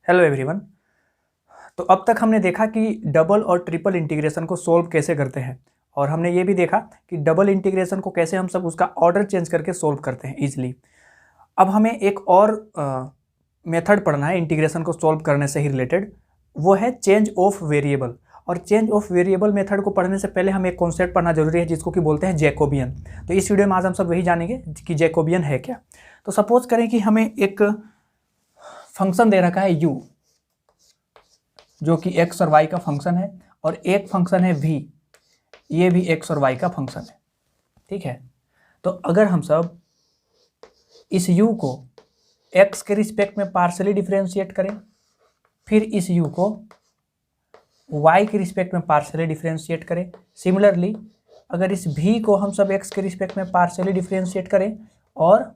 Hello everyone. तो अब तक हमने देखा कि डबल और ट्रिपल इंटीग्रेशन को सोल्व कैसे करते हैं, और हमने ये भी देखा कि डबल इंटीग्रेशन को कैसे हम सब उसका ऑर्डर चेंज करके सोल्व करते हैं इजीली। अब हमें एक और मेथड पढ़ना है इंटीग्रेशन को सोल्व करने से ही रिलेटेड, वो है चेंज ऑफ वेरिएबल। और चेंज ऑफ वेरिएबल मेथड को पढ़ने से पहले हमें एक कॉन्सेप्ट पढ़ना जरूरी है जिसको कि बोलते हैं जैकोबियन। तो इस वीडियो में आज हम सब वही जानेंगे कि जैकोबियन है क्या। तो सपोज करें कि हमें एक फंक्शन दे रखा है u, जो कि x और y का फंक्शन है, और एक फंक्शन है v, ये भी x और y का फंक्शन है। ठीक है, तो अगर हम सब इस u को x के रिस्पेक्ट में पार्शियली डिफरेंशिएट करें, फिर इस u को y के रिस्पेक्ट में पार्शियली डिफरेंशिएट करें, सिमिलरली अगर इस v को हम सब x के रिस्पेक्ट में पार्शियली डिफरेंशिएट करें और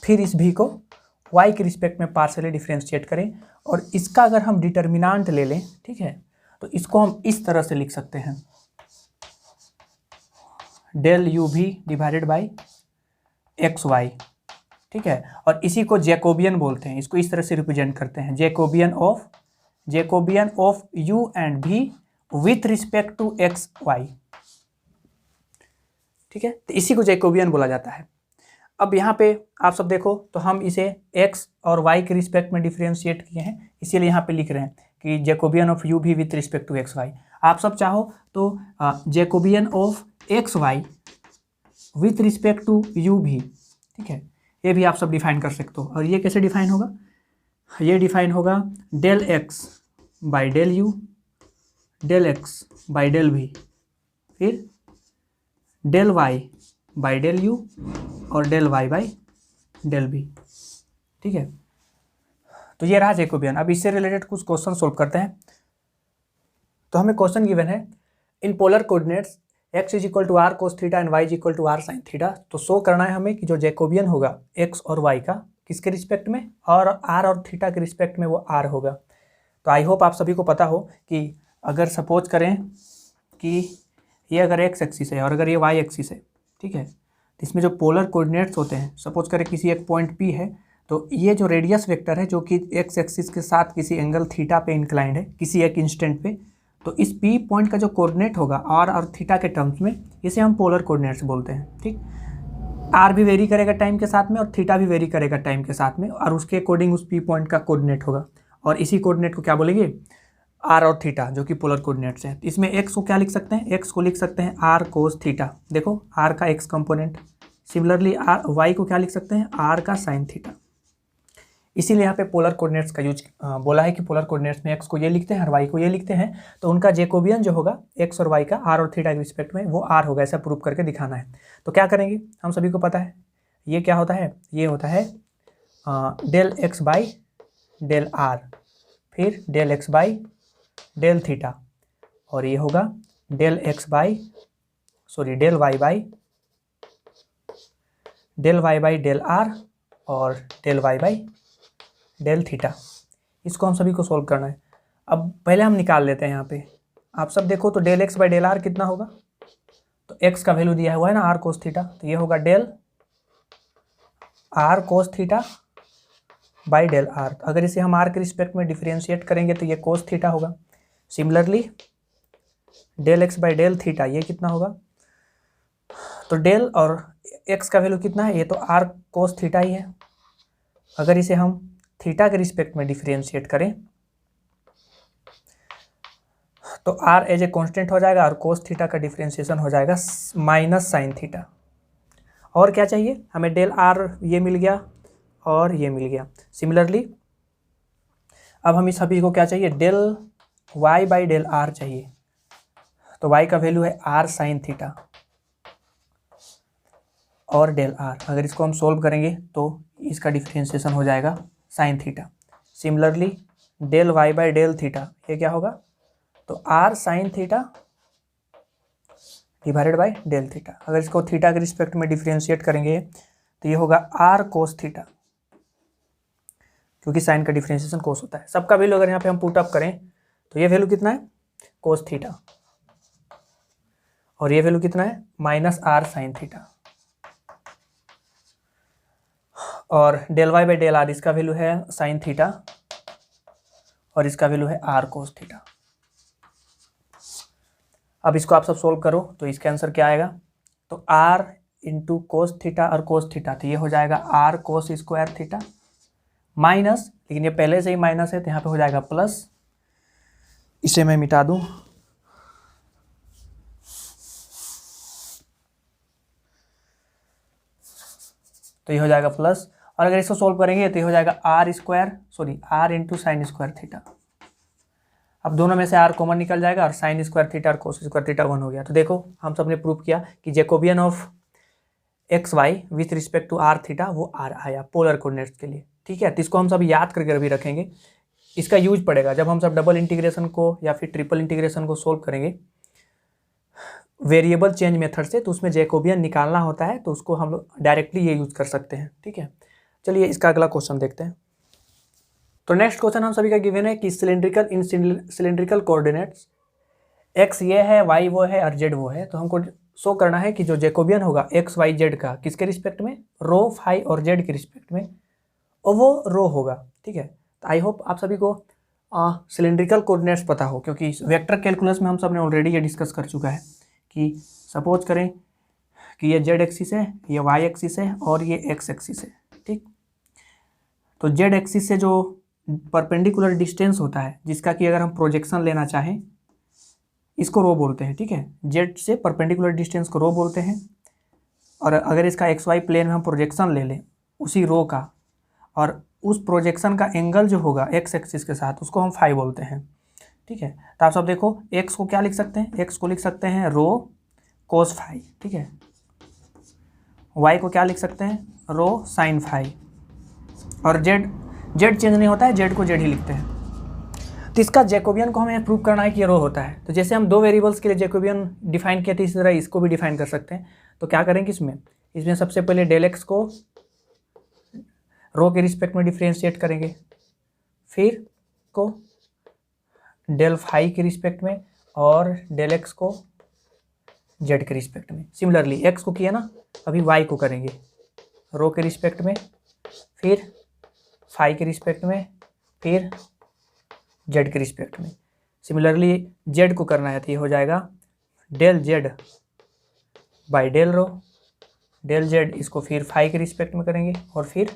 फिर इस v को y के रिस्पेक्ट में पार्शियली डिफरेंशिएट करें, और इसका अगर हम डिटर्मिनेंट ले लें, ठीक है, तो इसको हम इस तरह से लिख सकते हैं, del u v divided by X Y. ठीक है, और इसी को जैकोबियन बोलते हैं, इसको इस तरह से रिप्रेजेंट करते हैं, Jacobian of u and v with respect to X Y. ठीक है, तो इसी को जैकोबियन बोला जाता है। अब यहाँ पे आप सब देखो तो हम इसे x और y के रिस्पेक्ट में डिफरेंशिएट किए हैं, इसीलिए यहाँ पे लिख रहे हैं कि Jacobian of u V with respect to X Y. आप सब चाहो तो Jacobian of X Y with respect to u V, ठीक है, ये भी आप सब डिफाइन कर सकते हो। और ये कैसे डिफाइन होगा? ये डिफाइन होगा del x by del u, del x by del v, फिर del y by del u और del y by del v। ठीक है, तो ये रहा जैकोबियन। अब इससे रिलेटेड कुछ क्वेश्चन सोल्व करते हैं। तो हमें क्वेश्चन गिवन है, in polar coordinates x is equal to R cos theta and y is equal to R sine theta. तो शो करना है हमें कि जो जैकोबियन होगा x और y का किसके रिस्पेक्ट में, और r और थीटा के रिस्पेक्ट में वो r होगा। तो आई होप आप सभी को पता हो कि अगर सपोज करें कि ये अगर x एक्सिस है और अगर ये y एक्सिस है, ठीक है, तो इसमें जो पोलर कोऑर्डिनेट्स होते हैं, सपोज करें किसी एक पॉइंट P है, तो ये जो रेडियस वेक्टर है जो कि x एक्सिस के साथ किसी एंगल थीटा पे इंक्लाइंड है किसी एक इंस्टेंट पे, तो इस P पॉइंट का जो कोऑर्डिनेट होगा r और थीटा के टर्म्स में, इसे हम पोलर कोऑर्डिनेट्स बोलते हैं। ठीक, r भी वेरी करेगा टाइम के साथ में और थीटा भी वेरी करेगा टाइम के साथ में, और उसके अकॉर्डिंग उस P पॉइंट का कोऑर्डिनेट होगा, और इसी कोऑर्डिनेट को क्या बोलेंगे? r और थीटा, जो कि पोलर कोऑर्डिनेट्स हैं। इसमें x को क्या लिख सकते हैं? x को लिख सकते हैं r कोस थीटा, देखो r का x कंपोनेंट। सिमिलरली y को क्या लिख सकते हैं? r का साइन थीटा। इसीलिए यहाँ पे पोलर कोऑर्डिनेट्स का यूज बोला है कि पोलर कोऑर्डिनेट्स में x को ये लिखते हैं और y को ये लिखते हैं, तो उनका जैकोबियन जो होगा x और y का r और थीटा के रिस्पेक्ट में वो r होगा, ऐसा प्रूव करके दिखाना है। तो क्या करेंगे? हम सभी को पता है ये क्या होता है, ये होता है del x by del r, फिर del x by del theta, और ये होगा del y by del r और del y by del theta. इसको हम सभी को सोल्व करना है। अब पहले हम निकाल लेते हैं। यहाँ पे आप सब देखो तो del x by del r कितना होगा? तो x का वैल्यू दिया हुआ है ना, r कोस थीटा, तो ये होगा del r cos theta by del r। अगर इसे हम r के रिस्पेक्ट में डिफरेंशिएट करेंगे तो ये कोस थीटा होगा। Similarly del x by del theta, ये कितना होगा? तो डेल और x का वैल्यू कितना है? ये तो r कोस थीटा ही है। अगर इसे हम थीटा के रिस्पेक्ट में डिफरेंशिएट करें तो r एज ए कांस्टेंट हो जाएगा और कोस थीटा का डिफरेंशिएशन हो जाएगा माइनस साइन थीटा। और क्या चाहिए हमें? डेल r ये मिल गया और ये मिल गया। सिमिलरली अब हम इस सभी को क्या चाहिए? Del y by del r चाहिए। तो y का वैल्यू है r साइन थीटा और डेल r। अगर इसको हम सोल्व करेंगे तो इसका डिफरेंशिएशन हो जाएगा sine theta. Similarly del y by del theta, ये क्या होगा? तो r sine theta divided by del theta. अगर इसको थीटा के रिस्पेक्ट में डिफरेंशिएट करेंगे तो ये होगा r कोस थीटा, क्योंकि साइन का डिफरेंशिएशन कोस होता है। सबका वैल्यू अगर यहाँ पे हम पुट अप करें तो ये वैल्यू कितना है? कोस थीटा, और ये वैल्यू कितना है? Minus r sine theta. और del y by del r इसका वैल्यू है साइन थीटा और इसका वैल्यू है आर कोस थीटा। अब इसको आप सब सोल्व करो तो इसका आंसर क्या आएगा, तो आर इंटू कोस थीटा और कोस थीटा, तो ये हो जाएगा R cos square theta minus, लेकिन ये पहले से ही माइनस है तो यहाँ पे हो जाएगा प्लस, इसे मैं मिटा दूं, तो ये हो जाएगा प्लस, और अगर इसको सोल्व करेंगे तो ये हो जाएगा R into sine square theta. अब दोनों में से आर कॉमन निकल जाएगा और साइन स्क्वायर थीटा और कोस स्क्वायर थीटा 1 हो गया। तो देखो हम सब ने प्रूव किया कि Jacobian of X Y with respect to R theta वो आर आया पोलर कोऑर्डिनेट्स के लिए, ठीक है। तो इसको हम सब याद करके अभी रखेंगे, इसका यूज पड़ेगा जब हम सब डबल इंटीग्रेशन को या फिर ट्रिपल इंटीग्रेशन को सोल्व करेंगे वेरिएबल चेंज मेथड से, तो उसमें जैकोबियन निकालना होता है, तो उसको हम लोग डायरेक्टली ये यूज कर सकते हैं, ठीक है। चलिए इसका अगला क्वेश्चन देखते हैं। तो नेक्स्ट क्वेश्चन हम सभी का गिवन है कि सिलेंड्रिकल कोऑर्डिनेट्स एक्स ये है, वाई वो है और जेड वो है, तो हमको शो करना है कि जो जैकोबियन होगा एक्स वाई जेड का किसके रिस्पेक्ट में, रो फाई और जेड के रिस्पेक्ट में, और वो रो होगा, ठीक है। तो आई होप आप सभी को सिलेंड्रिकल कोऑर्डिनेट्स पता हो, क्योंकि वेक्टर कैलकुलस में हम सब ने ऑलरेडी ये डिस्कस कर चुका है कि सपोज करें कि ये जेड एक्सिस है, ये वाई एक्सिस है और ये एक्स एक्सिस है, ठीक। तो जेड एक्सिस से जो परपेंडिकुलर डिस्टेंस होता है जिसका कि अगर हम प्रोजेक्शन लेना चाहें इसको रो बोलते हैं, ठीक है। जेड से परपेंडिकुलर डिस्टेंस को रो बोलते हैं, और अगर इसका एक्स वाई प्लेन में हम प्रोजेक्शन ले लें उसी रो का, और उस प्रोजेक्शन का एंगल जो होगा एक्स एक्सिस के साथ उसको हम फाई बोलते हैं, ठीक है। तो आप सब देखो एक्स को क्या लिख सकते हैं, एक्स को लिख सकते हैं रो कोस फाई, ठीक है। वाई को क्या लिख सकते हैं, रो साइन फाई, और जेड चेंज नहीं होता है, जेड को जेड ही लिखते हैं। तो इसका जैकोबियन को हमें प्रूव करना है कि ये रो होता है। तो जैसे हम दो वेरिएबल्स के लिए जैकोबियन डिफाइन किए थे इसी तरह इसको भी डिफाइन कर सकते हैं। तो क्या करेंगे इसमें सबसे पहले डेल एक्स को रो के रिस्पेक्ट में डिफ्रेंशिएट करेंगे, फिर को डेल फाई के रिस्पेक्ट में और डेल एक्स को जेड के रिस्पेक्ट में। सिमिलरली एक्स को किया ना, अभी वाई को करेंगे रो के रिस्पेक्ट में, फिर फाई के रिस्पेक्ट में, फिर जेड के रिस्पेक्ट में। सिमिलरली जेड को करना है तो ये हो जाएगा del Z by del rho, del Z इसको फिर फाई के रिस्पेक्ट में करेंगे और फिर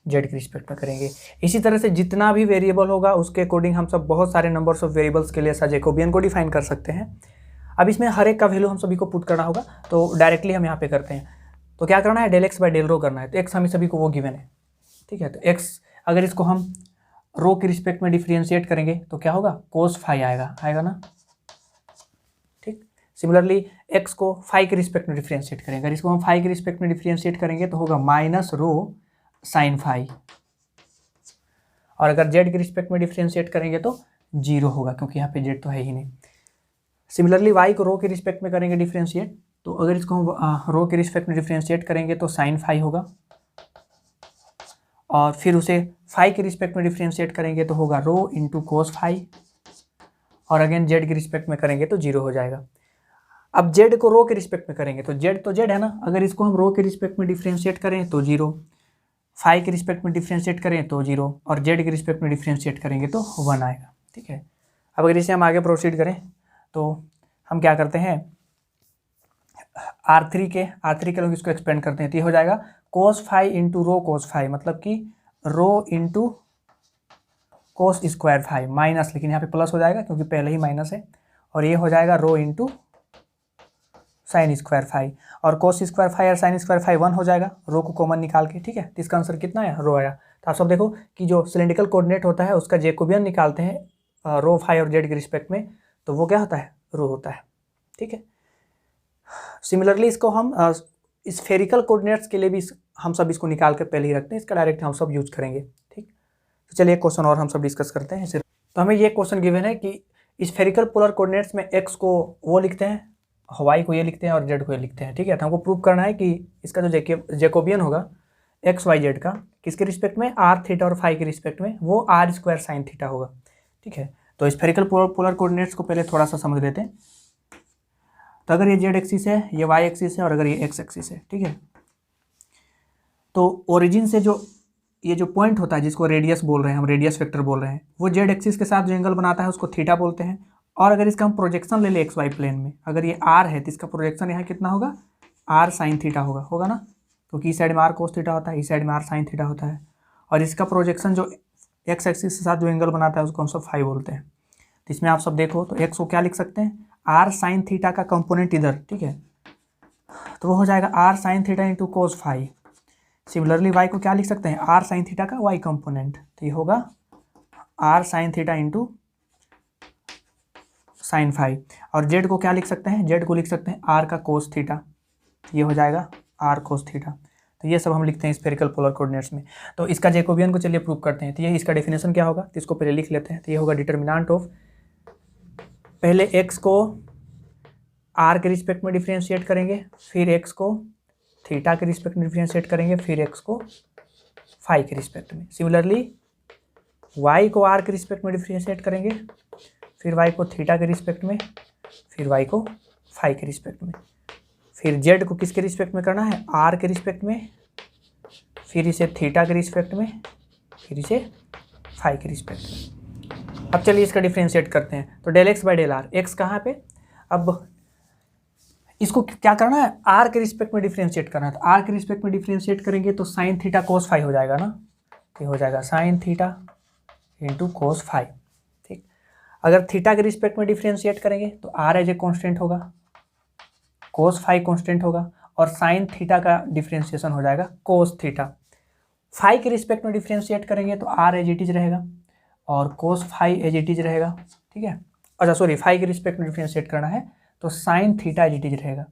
जेड के रिस्पेक्ट में करेंगे। इसी तरह से जितना भी वेरिएबल होगा उसके अकॉर्डिंग हम सब बहुत सारे नंबर्स ऑफ वेरिएबल्स के लिए ऐसा जैकोबियन को डिफाइन कर सकते हैं। अब इसमें हर एक का वैल्यू हम सभी को पुट करना होगा, तो डायरेक्टली हम यहाँ पे करते हैं। तो क्या करना है, del X by del rho करना है। तो एक्स हमें सभी को वो गिवन है, ठीक है। तो एक्स अगर इसको हम रो के रिस्पेक्ट में डिफ्रेंशिएट करेंगे तो क्या होगा, कोस फाई आएगा ना, ठीक। सिमिलरली एक्स को फाई के रिस्पेक्ट में डिफ्रेंशिएट करेंगे, अगर इसको हम फाई के रिस्पेक्ट में डिफ्रेंशिएट करेंगे तो होगा माइनस रो साइन फाई, और अगर जेड के रिस्पेक्ट में डिफ्रेंशिएट करेंगे तो 0 होगा, क्योंकि यहाँ पे जेड तो है ही नहीं। सिमिलरली वाई को रो के रिस्पेक्ट में करेंगे डिफ्रेंशिएट, तो अगर इसको हम रो के रिस्पेक्ट में डिफ्रेंशिएट करेंगे तो साइन फाई होगा, और फिर उसे फाई के रिस्पेक्ट में डिफ्रेंशिएट करेंगे तो होगा रो इंटू कोस फाई, और अगेन जेड के रिस्पेक्ट में करेंगे तो 0 हो जाएगा। अब जेड को रो के रिस्पेक्ट में करेंगे तो जेड है ना, अगर इसको हम रो के रिस्पेक्ट में डिफ्रेंशिएट करें तो 0, फाई के रिस्पेक्ट में डिफ्रेंशिएट करें तो 0, और जेड के रिस्पेक्ट में डिफ्रेंशिएट करेंगे तो 1 आएगा, ठीक है। अब अगर इसे हम आगे प्रोसीड करें तो हम क्या करते हैं, R3 के लोग इसको एक्सपेंड करते हैं, तो ये हो जाएगा cos phi into rho cos phi, मतलब कि rho into cos square phi minus, लेकिन यहाँ पे प्लस हो जाएगा क्योंकि पहले ही माइनस है, और ये हो जाएगा rho into sine square phi, और कोस स्क्वायर फाई और साइन स्क्वायर फाई 1 हो जाएगा रो को कॉमन निकाल के, ठीक है। तो इसका आंसर कितना आया, रो आया। तो आप सब देखो कि जो सिलेंड्रिकल कोऑर्डिनेट होता है उसका जैकोबियन निकालते हैं रो फाई और जेड के रिस्पेक्ट में, तो वो क्या होता है, रो होता है, ठीक है। सिमिलरली इसको हम स्फेरिकल कोऑर्डिनेट्स के लिए भी हम सब इसको निकाल कर पहले ही रखते हैं, इसका डायरेक्ट हम सब यूज करेंगे, ठीक। तो चलिए एक क्वेश्चन और हम सब डिस्कस करते हैं। तो हमें ये क्वेश्चन गिवन है कि स्फेरिकल पोलर कोऑर्डिनेट्स में एक्स को वो लिखते हैं, वाई को ये लिखते हैं और जेड को ये लिखते हैं, ठीक है। तो हमको प्रूव करना है कि इसका जो जैकोबियन होगा एक्स वाई जेड का किसके रिस्पेक्ट में, आर थीटा और फाई के रिस्पेक्ट में, वो आर स्क्वायर साइन थीटा होगा, ठीक है। तो स्फेरिकल पोलर कोऑर्डिनेट्स को पहले थोड़ा सा समझ लेते हैं। तो अगर ये जेड एक्सिस है, ये वाई एक्सिस है, और अगर ये एक्स एक्सिस है, ठीक है। तो ओरिजिन से जो ये जो पॉइंट होता है जिसको रेडियस बोल रहे हैं, हम रेडियस वेक्टर बोल रहे हैं, वो जेड एक्सिस के साथ जो एंगल बनाता है उसको थीटा बोलते हैं। और अगर इसका हम प्रोजेक्शन ले लें एक्स वाई प्लेन में, अगर ये आर है तो इसका प्रोजेक्शन यहाँ कितना होगा, आर साइन थीटा होगा ना, क्योंकि इस साइड में आर कोस थीटा होता है, इस साइड में आर साइन थीटा होता है। और इसका प्रोजेक्शन जो एक्स एक्सिस के साथ जो एंगल बनाता है उसको हम सब फाई बोलते हैं। तो इसमें आप सब देखो तो एक्स को क्या लिख सकते हैं, आर साइन थीटा का कंपोनेंट इधर, ठीक है, तो वो हो जाएगा R sine theta into cos phi. Similarly Y को क्या लिख सकते हैं, आर साइन थीटा का वाई कंपोनेंट, तो ये होगा R sine theta into sine phi. और जेड को क्या लिख सकते हैं, जेड को लिख सकते हैं आर का कोस थीटा, ये हो जाएगा आर कोस थीटा। तो ये सब हम लिखते हैं स्फेरिकल पोलर कोऑर्डिनेट्स में। तो इसका जैकोबियन को चलिए प्रूव करते हैं। तो ये इसका डेफिनेशन क्या होगा, तो इसको पहले लिख लेते हैं। तो ये होगा डिटर्मिनेंट ऑफ, पहले एक्स को आर के रिस्पेक्ट में डिफ्रेंशिएट करेंगे, फिर एक्स को थीटा के रिस्पेक्ट में डिफ्रेंशिएट करेंगे, फिर एक्स को फाई के रिस्पेक्ट में। सिमिलरली वाई को आर के रिस्पेक्ट में डिफ्रेंशिएट करेंगे, फिर वाई को थीटा के रिस्पेक्ट में, फिर वाई को फाई के रिस्पेक्ट में, फिर जेड को किसके रिस्पेक्ट में करना है, आर के रिस्पेक्ट में, फिर इसे थीटा के रिस्पेक्ट में, फिर इसे फाई के रिस्पेक्ट में। अब चलिए इसका डिफ्रेंशिएट करते हैं। तो del X by del R, X कहाँ पे, अब इसको क्या करना है, आर के रिस्पेक्ट में डिफ्रेंशिएट करना है। तो आर के रिस्पेक्ट में डिफ्रेंशिएट करेंगे तो साइन थीटा कोस फाई हो जाएगा ना, ये हो जाएगा sine theta into cos phi, ठीक। अगर थीटा के रिस्पेक्ट में डिफ्रेंशिएट करेंगे तो आर एज ए कॉन्स्टेंट होगा, कोस फाई कॉन्स्टेंट होगा, और साइन थीटा का डिफ्रेंशिएशन हो जाएगा कोस थीटा। फाई के रिस्पेक्ट में डिफ्रेंशिएट करेंगे तो आर एज इट इज रहेगा और cos phi as it is रहेगा, ठीक है। अच्छा सॉरी, फाई के रिस्पेक्ट में डिफ्रेंशिएट करना है तो sine theta as it is रहेगा,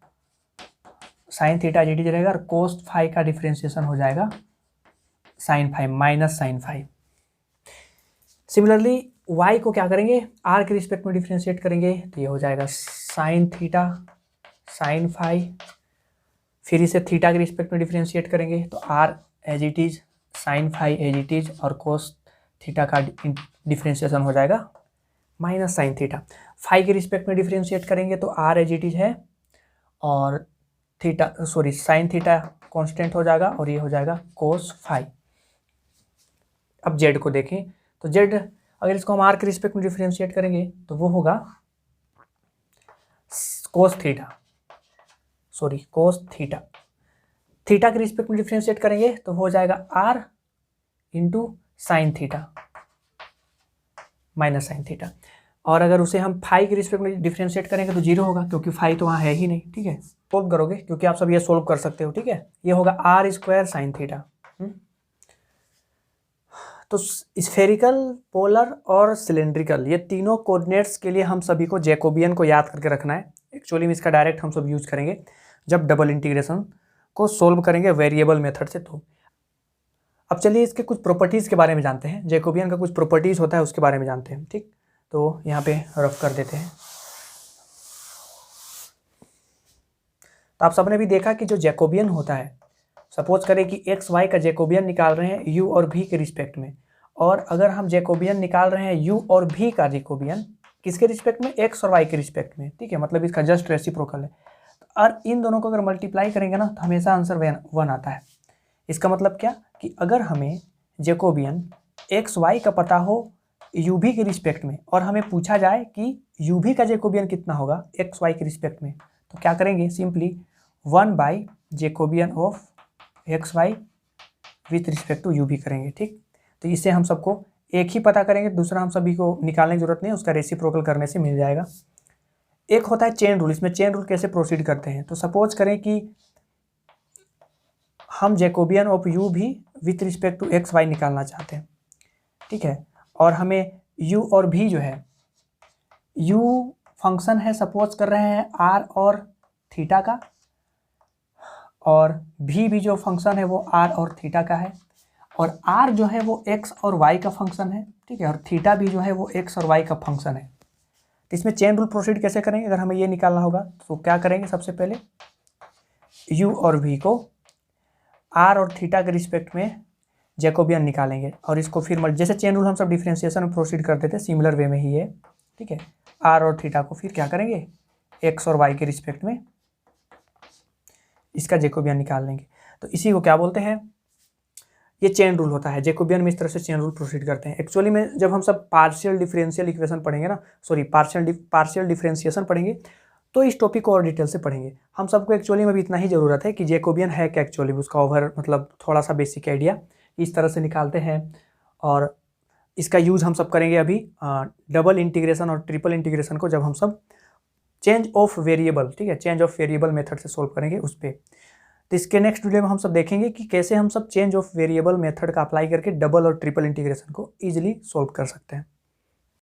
sine theta as it is रहेगा, और कोस फाई का डिफ्रेंशिएशन हो जाएगा sine phi minus sine phi. Similarly Y को क्या करेंगे, आर के रिस्पेक्ट में डिफ्रेंशिएट करेंगे तो ये हो जाएगा साइन थीटा साइन फाई, फिर इसे थीटा के रिस्पेक्ट में डिफ्रेंशिएट करेंगे तो are as it is, sine phi as it is, और कोस थीटा का डिफ्रेंशिएशन हो जाएगा माइनस साइन थीटा। फाई के रिस्पेक्ट में डिफ्रेंशिएट करेंगे तो आर एज इट इज है, और theta sorry sine theta constant हो जाएगा, और ये हो जाएगा कोस फाई। अब जेड को देखें तो जेड अगर इसको हम आर के रिस्पेक्ट में डिफ्रेंशिएट करेंगे तो वो होगा cos theta, sorry cos theta. Theta के रिस्पेक्ट में डिफ्रेंशिएट करेंगे तो हो जाएगा R into sine theta minus sine theta. और अगर उसे हम फाई के रिस्पेक्ट में डिफ्रेंशिएट करेंगे तो जीरो होगा, क्योंकि फाई तो वहाँ है ही नहीं, ठीक है। सोल्व करोगे क्योंकि आप सब ये सोल्व कर सकते हो, ठीक है। ये होगा आर स्क्वायर साइन थीटा। तो स्फेरिकल, पोलर और सिलेंड्रिकल, ये तीनों कोऑर्डिनेट्स के लिए हम सभी को जैकोबियन को याद करके रखना है। एक्चुअली में इसका डायरेक्ट हम सब यूज करेंगे जब डबल इंटीग्रेशन को सोल्व करेंगे वेरिएबल मेथड से। तो अब चलिए इसके कुछ प्रॉपर्टीज़ के बारे में जानते हैं, जैकोबियन का कुछ प्रॉपर्टीज़ होता है उसके बारे में जानते हैं, ठीक। तो यहाँ पे रफ कर देते हैं। तो आप सबने भी देखा कि जो जैकोबियन होता है, सपोज करें कि एक्स वाई का जैकोबियन निकाल रहे हैं यू और भी के रिस्पेक्ट में, और अगर हम जैकोबियन निकाल रहे हैं यू और भी का जैकोबियन किसके रिस्पेक्ट में, एक्स और वाई के रिस्पेक्ट में, ठीक है, मतलब इसका जस्ट रेसिप्रोकल है। और इन दोनों को अगर मल्टीप्लाई करेंगे ना तो हमेशा आंसर वन आता है। इसका मतलब क्या कि अगर हमें जैकोबियन एक्स वाई का पता हो यू भी के रिस्पेक्ट में, और हमें पूछा जाए कि यू भी का जैकोबियन कितना होगा एक्स वाई के रिस्पेक्ट में, तो क्या करेंगे, simply 1 Jacobian of X Y with respect to U V करेंगे, ठीक। तो इससे हम सबको एक ही पता करेंगे, दूसरा हम सभी को निकालने की जरूरत नहीं, उसका रेसिप्रोकल करने से मिल जाएगा। एक होता है चेन रूल। इसमें चेन रूल कैसे प्रोसीड करते हैं, तो सपोज करें कि हम Jacobian of U V with respect to X Y निकालना चाहते हैं, ठीक है, और हमें यू और भी जो है, यू फंक्शन है सपोज कर रहे हैं आर और थीटा का, और भी जो फंक्शन है वो आर और थीटा का है, और आर जो है वो एक्स और वाई का फंक्शन है, ठीक है, और थीटा भी जो है वो एक्स और वाई का फंक्शन है। तो इसमें चेन रूल प्रोसीड कैसे करेंगे, अगर हमें ये निकालना होगा तो क्या करेंगे, सबसे पहले यू और भी को आर और थीटा के रिस्पेक्ट में जैकोबियन निकालेंगे, और इसको फिर जैसे चेन रूल हम सब डिफरेंशिएशन में प्रोसीड करते थे सिमिलर वे में ही है, ठीक है। आर और थीटा को फिर क्या करेंगे, एक्स और वाई के रिस्पेक्ट में इसका जैकोबियन निकाल लेंगे। तो इसी को क्या बोलते हैं, ये चेन रूल होता है, जैकोबियन में इस तरह से चेन रूल प्रोसीड करते हैं। एक्चुअली में जब हम सब पार्शियल डिफरेंशियल इक्वेशन पढ़ेंगे ना, सॉरी पार्शियल डिफरेंशिएशन पढ़ेंगे, तो इस टॉपिक को और डिटेल से पढ़ेंगे। हम सबको एक्चुअली में भी इतना ही ज़रूरत है कि जैकोबियन है क्या एक्चुअली, उसका ओवर मतलब थोड़ा सा बेसिक आइडिया इस तरह से निकालते हैं। और इसका यूज़ हम सब करेंगे अभी डबल इंटीग्रेशन और ट्रिपल इंटीग्रेशन को, जब हम सब चेंज ऑफ वेरिएबल, ठीक है, चेंज ऑफ वेरिएबल मेथड से सोल्व करेंगे उस पर। तो इसके नेक्स्ट वीडियो में हम सब देखेंगे कि कैसे हम सब चेंज ऑफ वेरिएबल मेथड का अप्लाई करके डबल और ट्रिपल इंटीग्रेशन को ईजिली सोल्व कर सकते हैं।